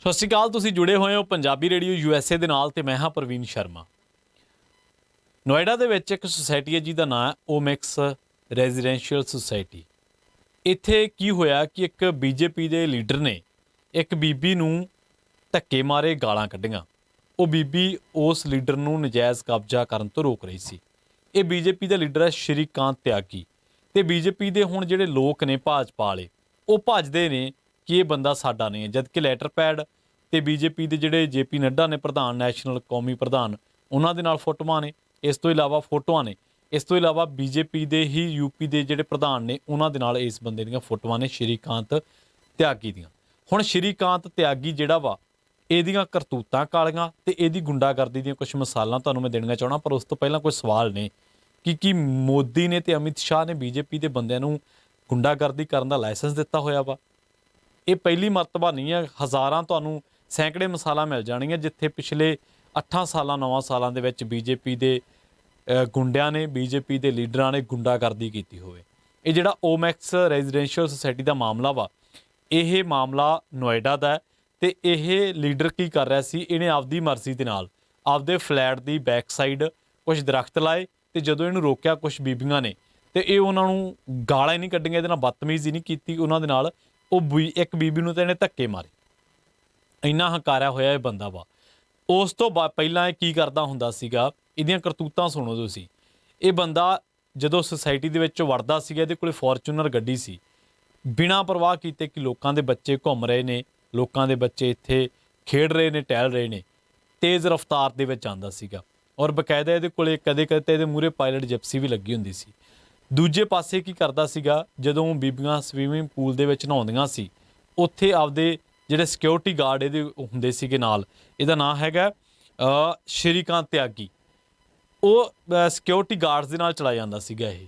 ਸਤਿ ਸ਼੍ਰੀ ਅਕਾਲ। ਤੁਸੀਂ ਜੁੜੇ ਹੋਏ ਹੋ ਪੰਜਾਬੀ ਰੇਡੀਓ USA ਦੇ ਨਾਲ ਤੇ ਮੈਂ ਹਾਂ ਪ੍ਰਵੀਨ ਸ਼ਰਮਾ। ਨੋਇਡਾ ਦੇ ਵਿੱਚ ਇੱਕ ਸੁਸਾਇਟੀ ਹੈ ਜਿਹਦਾ ਨਾਂ ਹੈ ਓਮੈਕਸ ਰੈਜ਼ੀਡੈਂਸ਼ੀਅਲ ਸੁਸਾਇਟੀ। ਇੱਥੇ ਕੀ ਹੋਇਆ ਕਿ ਇੱਕ BJP ਦੇ ਲੀਡਰ ਨੇ ਇੱਕ ਬੀਬੀ ਨੂੰ ਧੱਕੇ ਮਾਰੇ ਗਾਲਾਂ ਕੱਢੀਆਂ। ਉਹ ਬੀਬੀ ਉਸ ਲੀਡਰ ਨੂੰ ਨਜਾਇਜ਼ ਕਬਜ਼ਾ ਕਰਨ ਤੋਂ ਰੋਕ ਰਹੀ ਸੀ। ਇਹ BJP ਦਾ ਲੀਡਰ ਹੈ ਸ਼੍ਰੀਕਾਂਤ ਤਿਆਗੀ ਤੇ BJP ਦੇ ਹੁਣ ਜਿਹੜੇ ਲੋਕ ਨੇ ਭਾਜਪਾ ਵਾਲੇ ਉਹ ਭੱਜਦੇ ਨੇ ਕਿ ਇਹ ਬੰਦਾ ਸਾਡਾ ਨਹੀਂ ਹੈ, ਜਦਕਿ ਲੈਟਰ ਪੈਡ ਤੇ BJP ਦੇ ਜਿਹੜੇ JP ਨੱਡਾ ਨੇ ਪ੍ਰਧਾਨ, ਨੈਸ਼ਨਲ ਕੌਮੀ ਪ੍ਰਧਾਨ, ਉਹਨਾਂ ਦੇ ਨਾਲ ਫੋਟੋਆਂ ਨੇ। ਇਸ ਤੋਂ ਇਲਾਵਾ ਫੋਟੋਆਂ ਨੇ, ਇਸ ਤੋਂ ਇਲਾਵਾ BJP ਦੇ ਹੀ UP ਦੇ ਜਿਹੜੇ ਪ੍ਰਧਾਨ ਨੇ ਉਹਨਾਂ ਦੇ ਨਾਲ ਇਸ ਬੰਦੇ ਦੀਆਂ ਫੋਟੋਆਂ ਨੇ, ਸ਼੍ਰੀਕਾਂਤ ਤਿਆਗੀ ਦੀਆਂ। ਹੁਣ ਸ਼੍ਰੀਕਾਂਤ ਤਿਆਗੀ ਜਿਹੜਾ ਵਾ ਇਹਦੀਆਂ ਕਰਤੂਤਾਂ ਕਾਲੀਆਂ ਤੇ ਇਹਦੀ ਗੁੰਡਾਗਰਦੀ ਦੀਆਂ ਕੁਝ ਮਿਸਾਲਾਂ ਤੁਹਾਨੂੰ ਮੈਂ ਦੇਣੀਆਂ ਚਾਹਣਾ, ਪਰ ਉਸ ਤੋਂ ਪਹਿਲਾਂ ਕੁਝ ਸਵਾਲ ਨੇ ਕਿ ਕੀ ਮੋਦੀ ਨੇ ਤੇ ਅਮਿਤ ਸ਼ਾਹ ਨੇ BJP ਦੇ ਬੰਦਿਆਂ ਨੂੰ ਗੁੰਡਾਗਰਦੀ ਕਰਨ ਦਾ ਲਾਇਸੈਂਸ ਦਿੱਤਾ ਹੋਇਆ ਵਾ? ਇਹ ਪਹਿਲੀ ਮਰਤਬਾ ਨਹੀਂ ਹੈ। ਹਜ਼ਾਰਾਂ ਤੁਹਾਨੂੰ ਸੈਂਕੜੇ ਮਿਸਾਲਾਂ ਮਿਲ ਜਾਣਗੀਆਂ ਜਿੱਥੇ ਪਿਛਲੇ 8 ਸਾਲਾਂ 9 ਸਾਲਾਂ ਦੇ ਵਿੱਚ BJP ਦੇ ਗੁੰਡਿਆਂ ਨੇ, BJP ਦੇ ਲੀਡਰਾਂ ਨੇ ਗੁੰਡਾਗਰਦੀ ਕੀਤੀ ਹੋਵੇ। ਇਹ ਜਿਹੜਾ ਓਮੈਕਸ ਰੈਜ਼ੀਡੈਂਸ਼ੀਅਲ ਸੁਸਾਇਟੀ ਦਾ ਮਾਮਲਾ ਵਾ, ਇਹ ਮਾਮਲਾ ਨੋਇਡਾ ਦਾ ਹੈ ਤੇ ਇਹ ਲੀਡਰ ਕੀ ਕਰ ਰਿਹਾ ਸੀ, ਇਹਨੇ ਆਪਦੀ ਮਰਜ਼ੀ ਦੇ ਨਾਲ ਆਪਦੇ ਫਲੈਟ ਦੀ ਬੈਕ ਸਾਈਡ ਕੁਝ ਦਰਖਤ ਲਾਏ ਤੇ ਜਦੋਂ ਇਹਨੂੰ ਰੋਕਿਆ ਕੁਝ ਬੀਬੀਆਂ ਨੇ ਤੇ ਇਹ ਉਹਨਾਂ ਨੂੰ ਗਾਲਾਂ ਹੀ ਨਹੀਂ ਕੱਢੀਆਂ, ਇਹਦੇ ਨਾਲ ਬਦਤਮੀਜ਼ੀ ਨਹੀਂ ਕੀਤੀ ਉਹਨਾਂ ਦੇ ਨਾਲ। ਉਹ ਇੱਕ ਬੀਬੀ ਨੂੰ ਤਾਂ ਇਹਨੇ ਧੱਕੇ ਮਾਰੇ। ਇੰਨਾ ਹੰਕਾਰਿਆ ਹੋਇਆ ਇਹ ਬੰਦਾ ਵਾ। ਉਸ ਤੋਂ ਪਹਿਲਾਂ ਇਹ ਕੀ ਕਰਦਾ ਹੁੰਦਾ ਸੀਗਾ, ਇਹਦੀਆਂ ਕਰਤੂਤਾਂ ਸੁਣੋ ਤੁਸੀਂ। ਇਹ ਬੰਦਾ ਜਦੋਂ ਸੁਸਾਇਟੀ ਦੇ ਵਿੱਚ ਵੜਦਾ ਸੀਗਾ, ਇਹਦੇ ਕੋਲੇ ਫੋਰਚੂਨਰ ਗੱਡੀ ਸੀ। ਬਿਨਾਂ ਪਰਵਾਹ ਕੀਤੇ ਕਿ ਲੋਕਾਂ ਦੇ ਬੱਚੇ ਘੁੰਮ ਰਹੇ ਨੇ, ਲੋਕਾਂ ਦੇ ਬੱਚੇ ਇੱਥੇ ਖੇਡ ਰਹੇ ਨੇ, ਟਹਿਲ ਰਹੇ ਨੇ, ਤੇਜ਼ ਰਫ਼ਤਾਰ ਦੇ ਵਿੱਚ ਆਉਂਦਾ ਸੀਗਾ। ਔਰ ਬਕਾਇਦਾ ਇਹਦੇ ਕੋਲੇ ਕਦੇ ਕਦੇ ਇਹਦੇ ਮੂਹਰੇ ਪਾਇਲਟ ਜਿਪਸੀ ਵੀ ਲੱਗੀ ਹੁੰਦੀ ਸੀ। ਦੂਜੇ ਪਾਸੇ ਕੀ ਕਰਦਾ ਸੀਗਾ, ਜਦੋਂ ਬੀਬੀਆਂ ਸਵੀਮਿੰਗ ਪੂਲ ਦੇ ਵਿੱਚ ਨਹਾਉਂਦੀਆਂ ਸੀ, ਉੱਥੇ ਆਪਦੇ ਜਿਹੜੇ ਸਿਕਿਉਰਿਟੀ ਗਾਰਡ ਇਹਦੇ ਹੁੰਦੇ ਸੀਗੇ ਨਾਲ, ਇਹਦਾ ਨਾਂ ਹੈਗਾ ਸ਼੍ਰੀਕਾਂਤ ਤਿਆਗੀ, ਉਹ ਸਿਕਿਉਰਿਟੀ ਗਾਰਡਸ ਦੇ ਨਾਲ ਚਲਾ ਜਾਂਦਾ ਸੀਗਾ ਇਹ।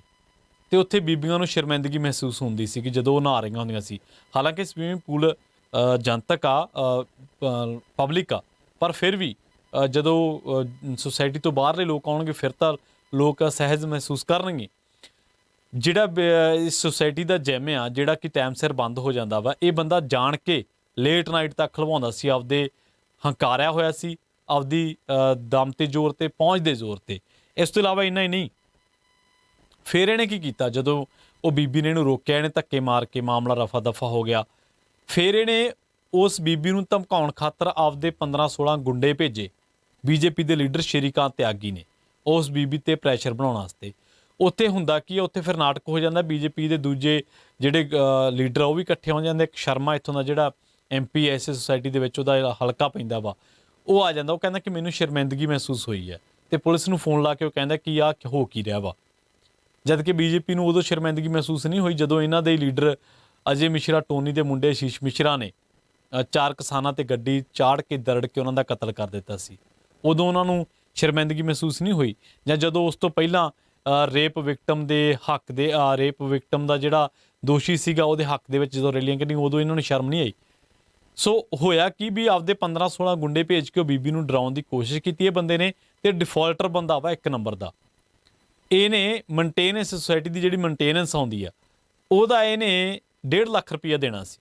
ਤੇ ਉੱਥੇ ਬੀਬੀਆਂ ਨੂੰ ਸ਼ਰਮਿੰਦਗੀ ਮਹਿਸੂਸ ਹੁੰਦੀ ਸੀ ਕਿ ਜਦੋਂ ਉਹ ਨਹਾ ਰਹੀਆਂ ਹੁੰਦੀਆਂ ਸੀ। ਹਾਲਾਂਕਿ ਸਵੀਮਿੰਗ ਪੂਲ ਜਨਤਕ ਆ, ਪਬਲਿਕ ਆ, ਪਰ ਫਿਰ ਵੀ ਜਦੋਂ ਸੁਸਾਇਟੀ ਤੋਂ ਬਾਹਰਲੇ ਲੋਕ ਆਉਣਗੇ ਫਿਰ ਤਾਂ ਲੋਕ ਸਹਿਜ ਮਹਿਸੂਸ ਕਰਨਗੇ। ਜਿਹੜਾ ਇਸ ਸੁਸਾਇਟੀ ਦਾ ਜਿਮ ਆ, ਜਿਹੜਾ ਕਿ ਟਾਈਮ ਸਿਰ ਬੰਦ ਹੋ ਜਾਂਦਾ ਵਾ, ਇਹ ਬੰਦਾ ਜਾਣ ਕੇ ਲੇਟ ਨਾਈਟ ਤੱਕ ਖਲਵਾਉਂਦਾ ਸੀ। ਆਪਦੇ ਹੰਕਾਰਿਆ ਹੋਇਆ ਸੀ, ਆਪਦੀ ਦਮ ਤੇ ਜ਼ੋਰ ਤੇ, ਪਹੁੰਚ ਦੇ ਜ਼ੋਰ ਤੇ। ਇਸ ਤੋਂ ਇਲਾਵਾ ਇੰਨਾ ਹੀ ਨਹੀਂ, ਫਿਰ ਇਹਨੇ ਕੀ ਕੀਤਾ, ਜਦੋਂ ਉਹ ਬੀਬੀ ਨੇ ਇਹਨੂੰ ਰੋਕਿਆ, ਇਹਨੇ ਧੱਕੇ ਮਾਰ ਕੇ ਮਾਮਲਾ ਰਫਾ ਦਫਾ ਹੋ ਗਿਆ। ਫਿਰ ਇਹਨੇ ਉਸ ਬੀਬੀ ਨੂੰ ਧਮਕਾਉਣ ਖਾਤਰ ਆਪਦੇ 15-16 ਗੁੰਡੇ ਭੇਜੇ। BJP ਦੇ ਲੀਡਰ ਸ਼੍ਰੀਕਾਂਤ ਤਿਆਗੀ ਨੇ ਉਸ ਬੀਬੀ ਤੇ ਪ੍ਰੈਸ਼ਰ ਬਣਾਉਣ ਵਾਸਤੇ। ਉੱਥੇ ਹੁੰਦਾ ਕੀ ਆ, ਉੱਥੇ ਫਿਰ ਨਾਟਕ ਹੋ ਜਾਂਦਾ। BJP ਦੇ ਦੂਜੇ ਜਿਹੜੇ ਲੀਡਰ ਉਹ ਵੀ ਇਕੱਠੇ ਹੋ ਜਾਂਦੇ। ਇੱਕ ਸ਼ਰਮਾ ਇੱਥੋਂ ਦਾ ਜਿਹੜਾ MP ਐਸੇ ਸੁਸਾਇਟੀ ਦੇ ਵਿੱਚ ਉਹਦਾ ਹਲਕਾ ਪੈਂਦਾ ਵਾ, ਉਹ ਆ ਜਾਂਦਾ। ਉਹ ਕਹਿੰਦਾ ਕਿ ਮੈਨੂੰ ਸ਼ਰਮਿੰਦਗੀ ਮਹਿਸੂਸ ਹੋਈ ਹੈ ਤੇ ਪੁਲਿਸ ਨੂੰ ਫੋਨ ਲਾ ਕੇ ਉਹ ਕਹਿੰਦਾ ਕਿ ਆਹ ਹੋ ਕੀ ਰਿਹਾ ਵਾ। ਜਦ ਕਿ BJP ਨੂੰ ਉਦੋਂ ਸ਼ਰਮਿੰਦਗੀ ਮਹਿਸੂਸ ਨਹੀਂ ਹੋਈ ਜਦੋਂ ਇਹਨਾਂ ਦੇ ਲੀਡਰ ਅਜੇ ਮਿਸ਼ਰਾ, ਟੋਨੀ ਦੇ ਮੁੰਡੇ ਆਸ਼ੀਸ਼ ਮਿਸ਼ਰਾ ਨੇ 4 ਕਿਸਾਨਾਂ ਤੇ ਗੱਡੀ ਚਾੜ ਕੇ ਦਰੜ ਕੇ ਉਹਨਾਂ ਦਾ ਕਤਲ ਕਰ ਦਿੱਤਾ ਸੀ। ਉਦੋਂ ਉਹਨਾਂ ਨੂੰ ਸ਼ਰਮਿੰਦਗੀ ਮਹਿਸੂਸ ਨਹੀਂ ਹੋਈ। ਜਾਂ ਜਦੋਂ ਉਸ ਤੋਂ ਪਹਿਲਾਂ ਰੇਪ ਵਿਕਟਮ ਦੇ ਹੱਕ ਦੇ, ਰੇਪ ਵਿਕਟਮ ਦਾ ਜਿਹੜਾ ਦੋਸ਼ੀ ਸੀਗਾ ਉਹਦੇ ਹੱਕ ਦੇ ਵਿੱਚ ਜਦੋਂ ਰੈਲੀਆਂ ਕੱਢੀਆਂ, ਉਦੋਂ ਇਹਨਾਂ ਨੂੰ ਸ਼ਰਮ ਨਹੀਂ ਆਈ। ਸੋ ਹੋਇਆ ਕਿ ਵੀ ਆਪਦੇ 15-16 ਗੁੰਡੇ ਭੇਜ ਕੇ ਉਹ ਬੀਬੀ ਨੂੰ ਡਰਾਉਣ ਦੀ ਕੋਸ਼ਿਸ਼ ਕੀਤੀ ਇਹ ਬੰਦੇ ਨੇ। ਤੇ ਡਿਫਾਲਟਰ ਬੰਦਾ ਵਾ ਇੱਕ ਨੰਬਰ ਦਾ। ਇਹਨੇ ਮੇਨਟੇਨੈਂਸ ਸੁਸਾਇਟੀ ਦੀ ਜਿਹੜੀ ਮੇਨਟੇਨੈਂਸ ਆਉਂਦੀ ਆ ਉਹਦਾ ਇਹਨੇ 1.5 ਲੱਖ ਰੁਪਈਆ ਦੇਣਾ ਸੀ।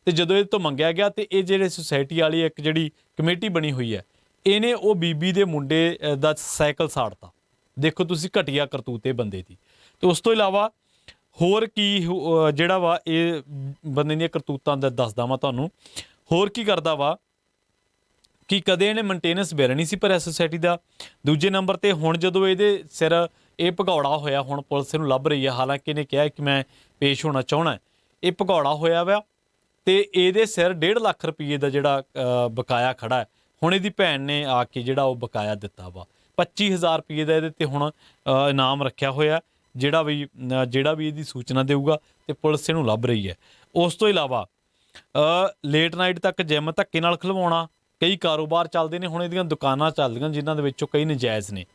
ਤੇ ਜਦੋਂ ਇਹ ਤੋਂ ਮੰਗਿਆ ਗਿਆ ਤੇ ਇਹ ਜਿਹੜੇ ਸੁਸਾਇਟੀ ਵਾਲੀ ਇੱਕ ਜਿਹੜੀ ਕਮੇਟੀ ਬਣੀ ਹੋਈ ਹੈ, ਇਹਨੇ ਉਹ ਬੀਬੀ ਦੇ ਮੁੰਡੇ ਦਾ ਸਾਈਕਲ ਸਾੜਤਾ। ਦੇਖੋ ਤੁਸੀਂ ਘਟੀਆ ਕਰਤੂਤ ਇਹ ਬੰਦੇ ਦੀ। ਤੇ ਉਸ ਤੋਂ ਇਲਾਵਾ ਹੋਰ ਕੀ ਜਿਹੜਾ ਵਾ ਇਹ ਬੰਦੇ ਦੀਆਂ ਕਰਤੂਤਾਂ ਦਾ ਦੱਸਦਾ ਵਾਂ ਤੁਹਾਨੂੰ। ਹੋਰ ਕੀ ਕਰਦਾ ਵਾ ਕਿ ਕਦੇ ਇਹਨੇ ਮੇਨਟੇਨੈਂਸ ਬਿੱਲ ਨਹੀਂ ਸੀ ਭਰਿਆ ਸੁਸਾਇਟੀ ਦਾ। ਦੂਜੇ ਨੰਬਰ 'ਤੇ ਹੁਣ ਜਦੋਂ ਇਹਦੇ ਸਿਰ ਇਹ ਭਗੌੜਾ ਹੋਇਆ, ਹੁਣ ਪੁਲਿਸ ਇਹਨੂੰ ਲੱਭ ਰਹੀ ਹੈ। ਹਾਲਾਂਕਿ ਇਹਨੇ ਕਿਹਾ ਕਿ ਮੈਂ ਪੇਸ਼ ਹੋਣਾ ਚਾਹੁੰਦਾ। ਇਹ ਭਗੌੜਾ ਹੋਇਆ ਵਾ ਤੇ ਇਹਦੇ ਸਿਰ 1.5 ਲੱਖ ਰੁਪਈਏ ਦਾ ਜਿਹੜਾ ਬਕਾਇਆ ਖੜਾ ਹੈ। ਹੁਣ ਇਹਦੀ ਭੈਣ ਨੇ ਆ ਕੇ ਜਿਹੜਾ ਉਹ ਬਕਾਇਆ ਦਿੱਤਾ ਵਾ। 25,000 ਰੁਪਈਏ ਦਾ ਇਹਦੇ 'ਤੇ ਹੁਣ ਇਨਾਮ ਰੱਖਿਆ ਹੋਇਆ। ਜਿਹੜਾ ਵੀ ਇਹਦੀ ਸੂਚਨਾ ਦੇਊਗਾ ਤੇ ਪੁਲਿਸ ਇਹਨੂੰ ਲੱਭ ਰਹੀ ਹੈ। ਉਸ ਤੋਂ ਇਲਾਵਾ ਲੇਟ ਨਾਈਟ ਤੱਕ ਜਿਮ ਧੱਕੇ ਨਾਲ ਖਲਵਾਉਣਾ, ਕਈ ਕਾਰੋਬਾਰ ਚੱਲਦੇ ਨੇ। ਹੁਣ ਇਹਦੀਆਂ ਦੁਕਾਨਾਂ ਚੱਲਦੀਆਂ ਜਿਨ੍ਹਾਂ ਦੇ ਵਿੱਚੋਂ ਕਈ ਨਜਾਇਜ਼ ਨੇ।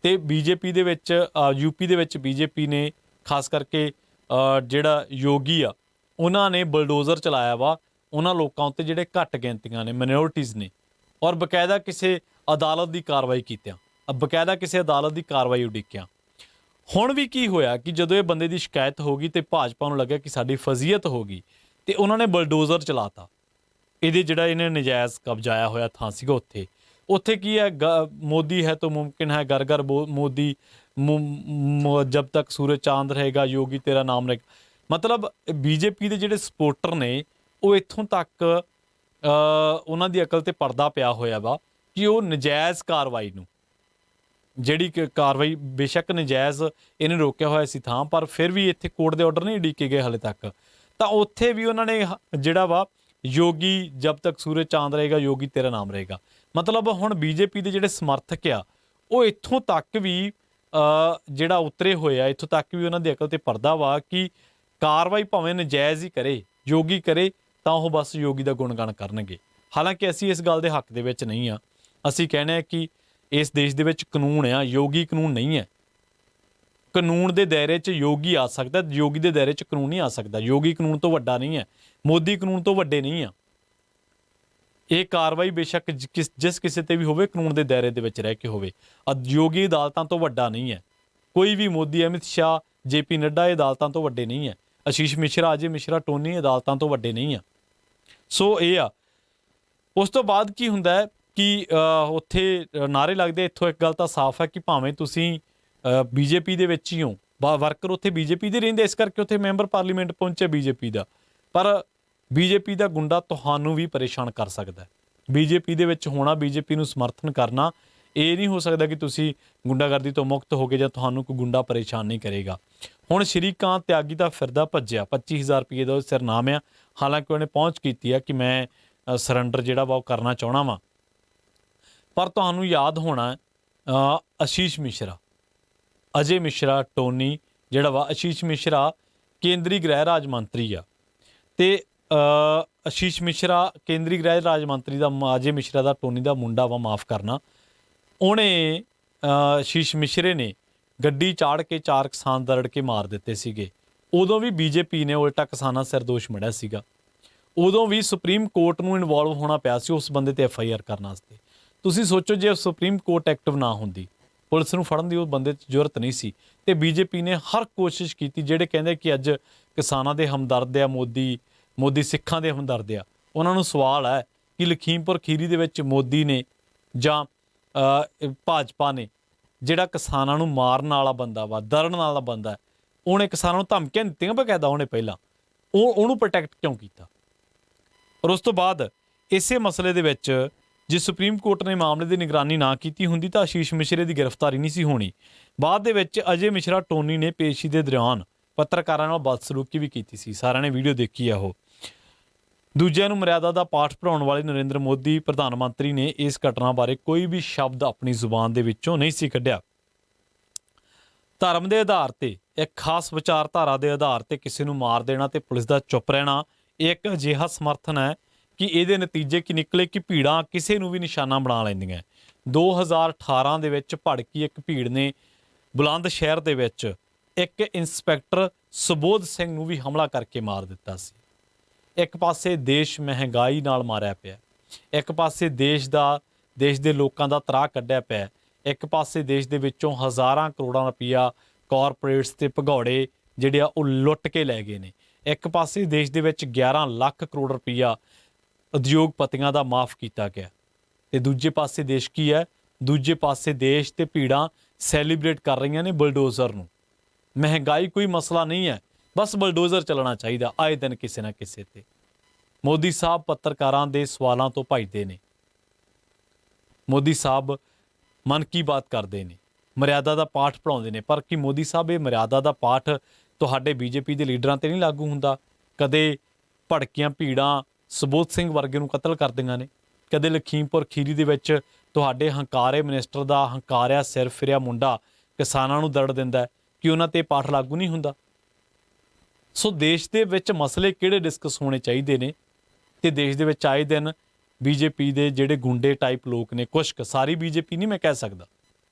ਤੇ BJP ਦੇ ਵਿੱਚ, UP ਦੇ ਵਿੱਚ BJP ਨੇ ਖਾਸ ਕਰਕੇ ਜਿਹੜਾ ਯੋਗੀ ਆ, ਉਹਨਾਂ ਨੇ ਬਲਡੋਜ਼ਰ ਚਲਾਇਆ ਵਾ ਉਹਨਾਂ ਲੋਕਾਂ ਉੱਤੇ ਜਿਹੜੇ ਘੱਟ ਗਿਣਤੀਆਂ ਨੇ, ਮਾਈਨੋਰਟੀਜ਼ ਨੇ। ਔਰ ਬਕਾਇਦਾ ਕਿਸੇ ਅਦਾਲਤ ਦੀ ਕਾਰਵਾਈ ਕੀਤਿਆਂ, ਬਕਾਇਦਾ ਕਿਸੇ ਅਦਾਲਤ ਦੀ ਕਾਰਵਾਈ ਉਡੀਕਿਆ। ਹੁਣ ਵੀ ਕੀ ਹੋਇਆ ਕਿ ਜਦੋਂ ਇਹ ਬੰਦੇ ਦੀ ਸ਼ਿਕਾਇਤ ਹੋ ਗਈ ਤੇ ਭਾਜਪਾ ਨੂੰ ਲੱਗਿਆ ਕਿ ਸਾਡੀ ਫਜ਼ੀਅਤ ਹੋ ਗਈ ਤੇ ਉਹਨਾਂ ਨੇ ਬਲਡੋਜ਼ਰ ਚਲਾਤਾ। ਇਹਦੇ ਜਿਹੜਾ ਇਹਨੇ ਨਜਾਇਜ਼ ਕਬਜ਼ਾਇਆ ਹੋਇਆ ਥਾਂ ਸੀਗਾ ਉੱਥੇ ਕੀ ਹੈ, ਮੋਦੀ ਹੈ ਤਾਂ ਮੁਮਕਿਨ ਹੈ, ਘਰ ਘਰ ਮੋਦੀ, ਜਬ ਤੱਕ ਸੂਰਜ ਚਾਂਦ ਰਹੇਗਾ, ਯੋਗੀ ਤੇਰਾ ਨਾਮ ਰਹੇਗਾ। ਮਤਲਬ ਬੀਜੇਪੀ ਦੇ ਜਿਹੜੇ ਸਪੋਰਟਰ ਨੇ ਉਹ ਇੱਥੋਂ ਤੱਕ ਉਹਨਾਂ ਦੀ ਅਕਲ ਤੇ ਪਰਦਾ ਪਿਆ ਹੋਇਆ ਵਾ ਕਿ ਉਹ ਨਜਾਇਜ਼ ਕਾਰਵਾਈ ਨੂੰ, ਜਿਹੜੀ ਕਾਰਵਾਈ ਬੇਸ਼ੱਕ ਨਜਾਇਜ਼ ਇਹਨੇ ਰੋਕਿਆ ਹੋਇਆ ਸੀ ਥਾਂ, ਪਰ ਫਿਰ ਵੀ ਇੱਥੇ ਕੋਰਟ ਦੇ ਆਰਡਰ ਨਹੀਂ ਉਡੀਕੇ ਗਏ ਹਾਲੇ ਤੱਕ, ਤਾਂ ਉੱਥੇ ਵੀ ਉਹਨਾਂ ਨੇ ਜਿਹੜਾ ਵਾ ਯੋਗੀ ਜਬ ਤੱਕ ਸੂਰਜ ਚਾਂਦ ਰਹੇਗਾ, ਯੋਗੀ ਤੇਰਾ ਨਾਮ ਰਹੇਗਾ। ਮਤਲਬ ਹੁਣ ਬੀਜੇਪੀ ਦੇ ਜਿਹੜੇ ਸਮਰਥਕ ਆ ਉਹ ਇੱਥੋਂ ਤੱਕ ਵੀ ਜਿਹੜਾ ਉਤਰੇ ਹੋਏ ਆ, ਇੱਥੋਂ ਤੱਕ ਵੀ ਉਹਨਾਂ ਦੀ ਅਕਲ ਤੇ ਪਰਦਾ ਵਾ ਕਿ ਕਾਰਵਾਈ ਭਾਵੇਂ ਨਜਾਇਜ਼ ਹੀ ਕਰੇ, ਯੋਗੀ ਕਰੇ, ਤਾਂ ਉਹ ਬਸ ਯੋਗੀ ਦਾ ਗੁਣਗਾਨ ਕਰਨਗੇ। ਹਾਲਾਂਕਿ ਅਸੀਂ ਇਸ ਗੱਲ ਦੇ ਹੱਕ ਦੇ ਵਿੱਚ ਨਹੀਂ ਆ। ਅਸੀਂ ਕਹਿੰਦੇ ਹਾਂ ਕਿ ਇਸ ਦੇਸ਼ ਦੇ ਵਿੱਚ ਕਾਨੂੰਨ ਆ, ਯੋਗੀ ਕਾਨੂੰਨ ਨਹੀਂ ਹੈ। ਕਾਨੂੰਨ ਦੇ ਦਾਇਰੇ 'ਚ ਯੋਗੀ ਆ ਸਕਦਾ, ਯੋਗੀ ਦੇ ਦਾਇਰੇ 'ਚ ਕਾਨੂੰਨ ਨਹੀਂ ਆ ਸਕਦਾ। ਯੋਗੀ ਕਾਨੂੰਨ ਤੋਂ ਵੱਡਾ ਨਹੀਂ ਹੈ, ਮੋਦੀ ਕਾਨੂੰਨ ਤੋਂ ਵੱਡੇ ਨਹੀਂ ਆ। ਇਹ ਕਾਰਵਾਈ ਬੇਸ਼ੱਕ ਜਿਸ ਕਿਸੇ ਤੇ ਵੀ ਹੋਵੇ, ਕਾਨੂੰਨ ਦੇ ਦਾਇਰੇ ਦੇ ਵਿੱਚ ਰਹਿ ਕੇ ਹੋਵੇ। ਯੋਗੀ ਅਦਾਲਤਾਂ ਤੋਂ ਵੱਡਾ ਨਹੀਂ ਹੈ ਕੋਈ ਵੀ। ਮੋਦੀ, ਅਮਿਤ ਸ਼ਾਹ, JP ਨੱਡਾ ਇਹ ਅਦਾਲਤਾਂ ਤੋਂ ਵੱਡੇ ਨਹੀਂ ਹੈ। ਆਸ਼ੀਸ਼ ਮਿਸ਼ਰਾ, ਅਜੇ ਮਿਸ਼ਰਾ, ਟੋਨੀ ਅਦਾਲਤਾਂ ਤੋਂ ਵੱਡੇ ਨਹੀਂ ਆ। ਸੋ ਇਹ ਆ। ਉਸ ਤੋਂ ਬਾਅਦ ਕੀ ਹੁੰਦਾ ਹੈ ਕਿ ਉੱਥੇ ਨਾਅਰੇ ਲੱਗਦੇ। ਇੱਥੋਂ ਇੱਕ ਗੱਲ ਤਾਂ ਸਾਫ਼ ਹੈ ਕਿ ਭਾਵੇਂ ਤੁਸੀਂ BJP ਦੇ ਵਿੱਚ ਹੀ ਹੋ, ਵਰਕਰ ਉੱਥੇ BJP ਦੇ ਰਹਿੰਦੇ, ਇਸ ਕਰਕੇ ਉੱਥੇ ਮੈਂਬਰ ਪਾਰਲੀਮੈਂਟ ਪਹੁੰਚੇ BJP ਦਾ, ਪਰ BJP ਦਾ ਗੁੰਡਾ ਤੁਹਾਨੂੰ ਵੀ ਪਰੇਸ਼ਾਨ ਕਰ ਸਕਦਾ। BJP ਦੇ ਵਿੱਚ ਹੋਣਾ, BJP ਨੂੰ ਸਮਰਥਨ ਕਰਨਾ, ਇਹ ਨਹੀਂ ਹੋ ਸਕਦਾ ਕਿ ਤੁਸੀਂ ਗੁੰਡਾਗਰਦੀ ਤੋਂ ਮੁਕਤ ਹੋ ਗਏ ਜਾਂ ਤੁਹਾਨੂੰ ਕੋਈ ਗੁੰਡਾ ਪਰੇਸ਼ਾਨ ਨਹੀਂ ਕਰੇਗਾ। ਹੁਣ ਸ਼੍ਰੀਕਾਂਤ ਤਿਆਗੀ ਦਾ ਫਿਰਦਾ ਭੱਜਿਆ, 25,000 ਰੁਪਏ ਦਾ ਸਿਰਨਾਮ ਆ। ਹਾਲਾਂਕਿ ਉਹਨੇ ਪਹੁੰਚ ਕੀਤੀ ਆ ਕਿ ਮੈਂ ਸਰੈਂਡਰ ਜਿਹੜਾ ਵਾ ਉਹ ਕਰਨਾ ਚਾਹੁੰਦਾ ਵਾਂ, ਪਰ ਤੁਹਾਨੂੰ ਯਾਦ ਹੋਣਾ ਆਸ਼ੀਸ਼ ਮਿਸ਼ਰਾ, ਅਜੇ ਮਿਸ਼ਰਾ, ਟੋਨੀ ਜਿਹੜਾ ਵਾ, ਆਸ਼ੀਸ਼ ਮਿਸ਼ਰਾ ਕੇਂਦਰੀ ਗ੍ਰਹਿ ਰਾਜ ਮੰਤਰੀ ਆ, ਤੇ ਆਸ਼ੀਸ਼ ਮਿਸ਼ਰਾ ਕੇਂਦਰੀ ਗ੍ਰਹਿ ਰਾਜ ਮੰਤਰੀ ਦਾ, ਅਜੇ ਮਿਸ਼ਰਾ ਦਾ, ਟੋਨੀ ਦਾ ਮੁੰਡਾ ਵਾ, ਮਾਫ ਕਰਨਾ। ਉਹਨੇ ਆਸ਼ੀਸ਼ ਮਿਸ਼ਰੇ ਨੇ ਗੱਡੀ ਚਾੜ ਕੇ 4 ਕਿਸਾਨ ਦਰੜ ਕੇ ਮਾਰ ਦਿੱਤੇ ਸੀਗੇ। ਉਦੋਂ ਵੀ BJP ਨੇ ਉਲਟਾ ਕਿਸਾਨਾਂ ਸਿਰ ਦੋਸ਼ ਮੜਿਆ ਸੀਗਾ। ਉਦੋਂ ਵੀ ਸੁਪਰੀਮ ਕੋਰਟ ਨੂੰ ਇਨਵੋਲਵ ਹੋਣਾ ਪਿਆ ਸੀ ਉਸ ਬੰਦੇ ਤੇ FIR ਕਰਨ ਵਾਸਤੇ। ਤੁਸੀਂ ਸੋਚੋ ਜੇ ਸੁਪਰੀਮ ਕੋਰਟ ਐਕਟਿਵ ਨਾ ਹੁੰਦੀ, ਪੁਲਿਸ ਨੂੰ ਫੜਨ ਦੀ ਉਹ ਬੰਦੇ 'ਚ ਜ਼ਰੂਰਤ ਨਹੀਂ ਸੀ। ਤੇ BJP ਨੇ ਹਰ ਕੋਸ਼ਿਸ਼ ਕੀਤੀ। ਜਿਹੜੇ ਕਹਿੰਦੇ ਕਿ ਅੱਜ ਕਿਸਾਨਾਂ ਦੇ ਹਮਦਰਦ ਆ ਮੋਦੀ ਸਿੱਖਾਂ ਦੇ ਹਮਦਰਦ ਆ, ਉਹਨਾਂ ਨੂੰ ਸਵਾਲ ਹੈ ਕਿ ਲਖੀਮਪੁਰ ਖੀਰੀ ਦੇ ਵਿੱਚ ਮੋਦੀ ਨੇ ਜਾਂ ਭਾਜਪਾ ਨੇ ਜਿਹੜਾ ਕਿਸਾਨਾਂ ਨੂੰ ਮਾਰਨ ਵਾਲਾ ਬੰਦਾ ਵਾ, ਦਰੜਨ ਵਾਲਾ ਬੰਦਾ, ਉਹਨੇ ਕਿਸਾਨਾਂ ਨੂੰ ਧਮਕੀਆਂ ਦਿੱਤੀਆਂ ਬਕਾਇਦਾ। ਉਹਨੇ ਪਹਿਲਾਂ ਉਹਨੂੰ ਪ੍ਰੋਟੈਕਟ ਕਿਉਂ ਕੀਤਾ? ਔਰ ਉਸ ਤੋਂ ਬਾਅਦ ਇਸੇ ਮਸਲੇ ਦੇ ਵਿੱਚ ਜੇ ਸੁਪਰੀਮ ਕੋਰਟ ਨੇ ਮਾਮਲੇ ਦੀ ਨਿਗਰਾਨੀ ਨਾ ਕੀਤੀ ਹੁੰਦੀ ਤਾਂ ਆਸ਼ੀਸ਼ ਮਿਸ਼ਰੇ ਦੀ ਗ੍ਰਿਫਤਾਰੀ ਨਹੀਂ ਸੀ ਹੋਣੀ। ਬਾਅਦ ਦੇ ਵਿੱਚ ਅਜੇ ਮਿਸ਼ਰਾ, ਟੋਨੀ ਨੇ ਪੇਸ਼ੀ ਦੇ ਦੌਰਾਨ ਪੱਤਰਕਾਰਾਂ ਨਾਲ ਬਦਸਲੂਕੀ ਵੀ ਕੀਤੀ ਸੀ। ਸਾਰਿਆਂ ਨੇ ਵੀਡੀਓ ਦੇਖੀ ਆ। ਉਹ ਦੂਜਿਆਂ ਨੂੰ ਮਰਿਆਦਾ ਦਾ ਪਾਠ ਪੜ੍ਹਾਉਣ ਵਾਲੇ ਨਰਿੰਦਰ ਮੋਦੀ ਪ੍ਰਧਾਨ ਮੰਤਰੀ ਨੇ ਇਸ ਘਟਨਾ ਬਾਰੇ ਕੋਈ ਵੀ ਸ਼ਬਦ ਆਪਣੀ ਜ਼ੁਬਾਨ ਦੇ ਵਿੱਚੋਂ ਨਹੀਂ ਸੀ ਕੱਢਿਆ। ਧਰਮ ਦੇ ਆਧਾਰ ਤੇ, ਇੱਕ ਖਾਸ ਵਿਚਾਰਧਾਰਾ ਦੇ ਆਧਾਰ ਤੇ ਕਿਸੇ ਨੂੰ ਮਾਰ ਦੇਣਾ ਤੇ ਪੁਲਿਸ ਦਾ ਚੁੱਪ ਰਹਿਣਾ, ਇਹ ਇੱਕ ਅਜਿਹਾ ਸਮਰਥਨ ਹੈ ਕਿ ਇਹਦੇ ਨਤੀਜੇ ਕੀ ਨਿਕਲੇ ਕਿ ਭੀੜਾਂ ਕਿਸੇ ਨੂੰ ਵੀ ਨਿਸ਼ਾਨਾ ਬਣਾ ਲੈਂਦੀਆਂ। 2018 ਦੇ ਵਿੱਚ ਭੜਕੀ ਇੱਕ ਭੀੜ ਨੇ ਬੁਲੰਦ ਸ਼ਹਿਰ ਦੇ ਵਿੱਚ ਇੱਕ ਇੰਸਪੈਕਟਰ ਸੁਬੋਧ ਸਿੰਘ ਨੂੰ ਵੀ ਹਮਲਾ ਕਰਕੇ ਮਾਰ ਦਿੱਤਾ ਸੀ। ਇੱਕ ਪਾਸੇ ਦੇਸ਼ ਮਹਿੰਗਾਈ ਨਾਲ ਮਾਰਿਆ ਪਿਆ, ਇੱਕ ਪਾਸੇ ਦੇਸ਼ ਦੇ ਲੋਕਾਂ ਦਾ ਤਰਾਹ ਕੱਢਿਆ ਪਿਆ, ਇੱਕ ਪਾਸੇ ਦੇਸ਼ ਦੇ ਵਿੱਚੋਂ ਹਜ਼ਾਰਾਂ ਕਰੋੜਾਂ ਰੁਪਈਆ ਕਾਰਪੋਰੇਟਸ ਤੇ ਭਗੌੜੇ ਜਿਹੜੇ ਆ ਉਹ ਲੁੱਟ ਕੇ ਲੈ ਗਏ ਨੇ। ਇੱਕ ਪਾਸੇ ਦੇਸ਼ ਦੇ ਵਿੱਚ 11 ਲੱਖ ਕਰੋੜ ਰੁਪਈਆ ਉਦਯੋਗਪਤੀਆਂ ਦਾ ਮਾਫ ਕੀਤਾ ਗਿਆ, ਤੇ ਦੂਜੇ ਪਾਸੇ ਦੇਸ਼ ਕੀ ਹੈ? ਦੂਜੇ ਪਾਸੇ ਦੇਸ਼ ਤੇ ਭੀੜਾਂ ਸੈਲੀਬ੍ਰੇਟ ਕਰ ਰਹੀਆਂ ਨੇ ਬਲਡੋਜ਼ਰ ਨੂੰ। ਮਹਿੰਗਾਈ ਕੋਈ ਮਸਲਾ ਨਹੀਂ ਹੈ, ਬਸ ਬਲਡੋਜ਼ਰ ਚੱਲਣਾ ਚਾਹੀਦਾ ਆਏ ਦਿਨ ਕਿਸੇ ਨਾ ਕਿਸੇ ਤੇ। ਮੋਦੀ ਸਾਹਿਬ ਪੱਤਰਕਾਰਾਂ ਦੇ ਸਵਾਲਾਂ ਤੋਂ ਭੱਜਦੇ ਨੇ। ਮੋਦੀ ਸਾਹਿਬ ਮਨ ਕੀ ਬਾਤ ਕਰਦੇ ਨੇ, ਮਰਿਆਦਾ ਦਾ ਪਾਠ ਪੜ੍ਹਾਉਂਦੇ ਨੇ, ਪਰ ਕੀ ਮੋਦੀ ਸਾਹਿਬ ਇਹ ਮਰਿਆਦਾ ਦਾ ਪਾਠ ਤੁਹਾਡੇ BJP ਦੇ ਲੀਡਰਾਂ ਤੇ ਨਹੀਂ ਲਾਗੂ ਹੁੰਦਾ? ਕਦੇ ਭੜਕੀਆਂ ਭੀੜਾਂ ਸੁਬੋਧ ਸਿੰਘ ਵਰਗੇ ਨੂੰ ਕਤਲ ਕਰਦੀਆਂ ਨੇ, ਕਦੇ ਲਖੀਮਪੁਰ ਖੀਰੀ ਦੇ ਵਿੱਚ ਤੁਹਾਡੇ ਹੰਕਾਰੇ ਮਿਨਿਸਟਰ ਦਾ ਹੰਕਾਰਿਆ ਸਿਰ ਫਿਰਿਆ ਮੁੰਡਾ ਕਿਸਾਨਾਂ ਨੂੰ ਦਰੜ ਦਿੰਦਾ, ਕਿ ਉਹਨਾਂ ਤੇ ਪਾਠ ਲਾਗੂ ਨਹੀਂ ਹੁੰਦਾ? ਸੋ ਦੇਸ਼ ਦੇ ਵਿੱਚ ਮਸਲੇ ਕਿਹੜੇ ਡਿਸਕਸ ਹੋਣੇ ਚਾਹੀਦੇ ਨੇ, ਤੇ ਦੇਸ਼ ਦੇ ਵਿੱਚ ਆਏ ਦਿਨ BJP ਦੇ ਜਿਹੜੇ ਗੁੰਡੇ ਟਾਈਪ ਲੋਕ ਨੇ, ਕੁਛ ਕੁ, ਸਾਰੀ BJP ਨਹੀਂ ਮੈਂ ਕਹਿ ਸਕਦਾ,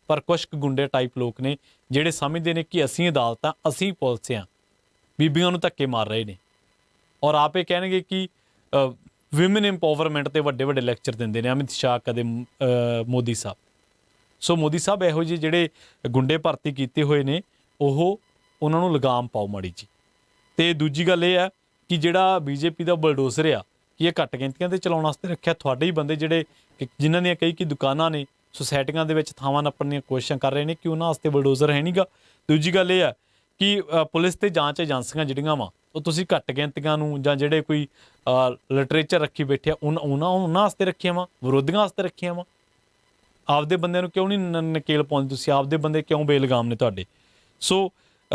ਪਰ ਕੁਛ ਕੁ ਗੁੰਡੇ ਟਾਈਪ ਲੋਕ ਨੇ ਜਿਹੜੇ ਸਮਝਦੇ ਨੇ ਕਿ ਅਸੀਂ ਅਦਾਲਤਾਂ, ਅਸੀਂ ਪੁਲਿਸ ਹਾਂ, ਬੀਬੀਆਂ ਨੂੰ ਧੱਕੇ ਮਾਰ ਰਹੇ ਨੇ, ਔਰ ਆਪੇ ਕਹਿਣਗੇ ਕਿ ਵਿਮਨ ਇੰਪਾਵਰਮੈਂਟ ਤੇ ਵੱਡੇ ਵੱਡੇ ਲੈਕਚਰ ਦਿੰਦੇ ਨੇ ਅਮਿਤ ਸ਼ਾਹ, ਕਦੇ ਮੋਦੀ ਸਾਹਿਬ। ਸੋ ਮੋਦੀ ਸਾਹਿਬ ਇਹੋ ਜਿਹੇ ਜਿਹੜੇ ਗੁੰਡੇ ਭਰਤੀ ਕੀਤੇ ਹੋਏ ਨੇ ਉਹਨਾਂ ਨੂੰ ਲਗਾਮ ਪਾਓ ਮਾੜੀ ਜੀ। ਤੇ ਦੂਜੀ ਗੱਲ ਇਹ ਹੈ ਕਿ ਜਿਹੜਾ BJP ਦਾ ਬਲਡੋਜ਼ਰ ਆ, ਕਿ ਇਹ ਘੱਟ ਗਿਣਤੀਆਂ ਤੇ ਚਲਾਉਣ ਵਾਸਤੇ ਰੱਖਿਆ? ਤੁਹਾਡੇ ਹੀ ਬੰਦੇ ਜਿਹੜੇ ਜਿਨ੍ਹਾਂ ਦੀਆਂ ਕਈ ਦੁਕਾਨਾਂ ਨੇ, ਸੁਸਾਇਟੀਆਂ ਦੇ ਵਿੱਚ ਥਾਵਾਂ ਨੱਪਣ ਦੀਆਂ ਕੋਸ਼ਿਸ਼ਾਂ ਕਰ ਰਹੇ ਨੇ, ਕਿ ਉਹਨਾਂ ਵਾਸਤੇ ਬਲਡੋਜ਼ਰ ਹੈ ਨਹੀਂਗਾ? ਦੂਜੀ ਗੱਲ ਇਹ ਆ ਕਿ ਪੁਲਿਸ ਤੇ ਜਾਂਚ ਏਜੰਸੀਆਂ ਜਿਹੜੀਆਂ ਵਾ ਉਹ ਤੁਸੀਂ ਘੱਟ ਗਿਣਤੀਆਂ ਨੂੰ ਜਾਂ ਜਿਹੜੇ ਕੋਈ ਲਿਟਰੇਚਰ ਰੱਖੀ ਬੈਠੇ ਆ ਉਹਨਾਂ ਵਾਸਤੇ ਰੱਖੀਆਂ ਵਾ, ਵਿਰੋਧੀਆਂ ਵਾਸਤੇ ਰੱਖੀਆਂ ਵਾ? ਆਪਦੇ ਬੰਦਿਆਂ ਨੂੰ ਕਿਉਂ ਨਹੀਂ ਨਕੇਲ ਪਾਉਂਦੇ ਤੁਸੀਂ? ਆਪਦੇ ਬੰਦੇ ਕਿਉਂ ਬੇਲਗਾਮ ਨੇ ਤੁਹਾਡੇ? ਸੋ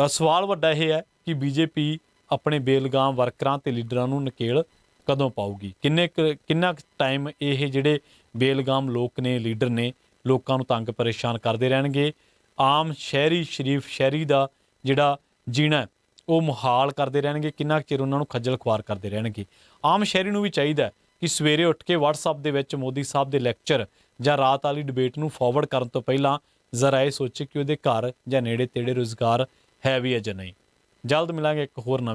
ਸਵਾਲ ਵੱਡਾ ਇਹ ਹੈ ਕਿ ਬੀਜੇਪੀ ਆਪਣੇ ਬੇਲਗਾਮ ਵਰਕਰਾਂ ਤੇ ਲੀਡਰਾਂ ਨੂੰ ਨਕੇਲ ਕਦੋਂ ਪਾਊਗੀ? ਕਿੰਨਾ ਟਾਈਮ ਇਹ ਜਿਹੜੇ ਬੇਲਗਾਮ ਲੋਕ ਨੇ, ਲੀਡਰ ਨੇ, ਲੋਕਾਂ ਨੂੰ ਤੰਗ ਪਰੇਸ਼ਾਨ ਕਰਦੇ ਰਹਿਣਗੇ? ਆਮ ਸ਼ਹਿਰੀ, ਸ਼ਰੀਫ ਸ਼ਹਿਰੀ ਦਾ ਜਿਹੜਾ ਜੀਣਾ ਉਹ ਮੁਹਾਲ ਕਰਦੇ ਰਹਿਣਗੇ? ਕਿੰਨਾ ਚਿਰ ਉਹਨਾਂ ਨੂੰ ਖੱਜਲ ਖੁਆਰ ਕਰਦੇ ਰਹਿਣਗੇ? ਆਮ ਸ਼ਹਿਰੀ ਨੂੰ ਵੀ ਚਾਹੀਦਾ ਕਿ ਸਵੇਰੇ ਉੱਠ ਕੇ WhatsApp ਦੇ ਵਿੱਚ ਮੋਦੀ ਸਾਹਿਬ ਦੇ ਲੈਕਚਰ ਜਾਂ ਰਾਤ ਵਾਲੀ ਡਿਬੇਟ ਨੂੰ ਫਾਰਵਰਡ ਕਰਨ ਤੋਂ ਪਹਿਲਾਂ ਜ਼ਰਾ ਇਹ ਸੋਚੇ ਕਿ ਉਹਦੇ ਘਰ ਜਾਂ ਨੇੜੇ ਤੇੜੇ ਰੁਜ਼ਗਾਰ ਹੈ ਵੀ ਹੈ ਜਾਂ ਨਹੀਂ। ਜਲਦ ਮਿਲਾਂਗੇ ਇੱਕ ਹੋਰ ਨਵੀਂ